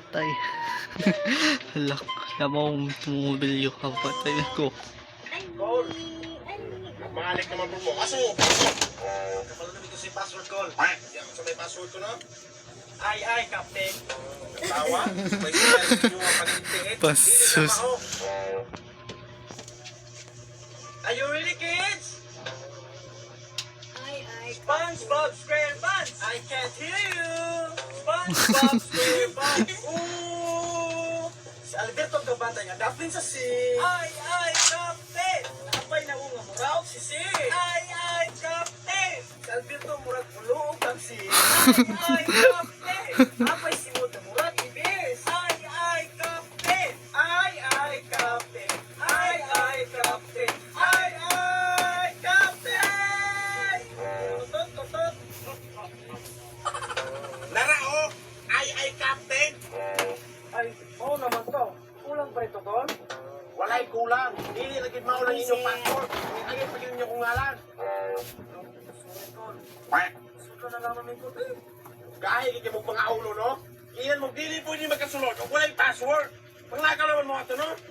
Tay. Halak. Yaman kong tumubilyo. Kapatay ko. Call. Malik naman po mo. Kaso, kapalunod ko si password call. Yan, so may password ko na. Ay, Captain. Tawa? May sinasip nyo ang pag-intingit. Pasus. Are you really kids? Ay. SpongeBob SquarePants! I can't hear you! SpongeBob SquarePants! Ooh! Si Alberto Gabanta nga, dapat sa si... Ay, Captain! Apay na unga mo raw, si si! Ay, Captain! Si Alberto murag bulong kang si... Ay, Captain! Apay si Muda murag ibis! Ay, Captain! Ay, Captain! Ay, Captain! Ay, Captain! Tutot! Narao! Ay, Captain! Ay, oo naman to. Kulang pa ito, Tol? Walay kulang. Hindi, naging maulang inyong passport. Hindi, pagin niyo kung ngalan. Sorry, Tol. Suka na lang namin ko, eh. Kahit hindi mo pang-aulo, no? Iyan mo, dili po hindi magkasunod. Walay password. Panglakaw naman mo ito, no?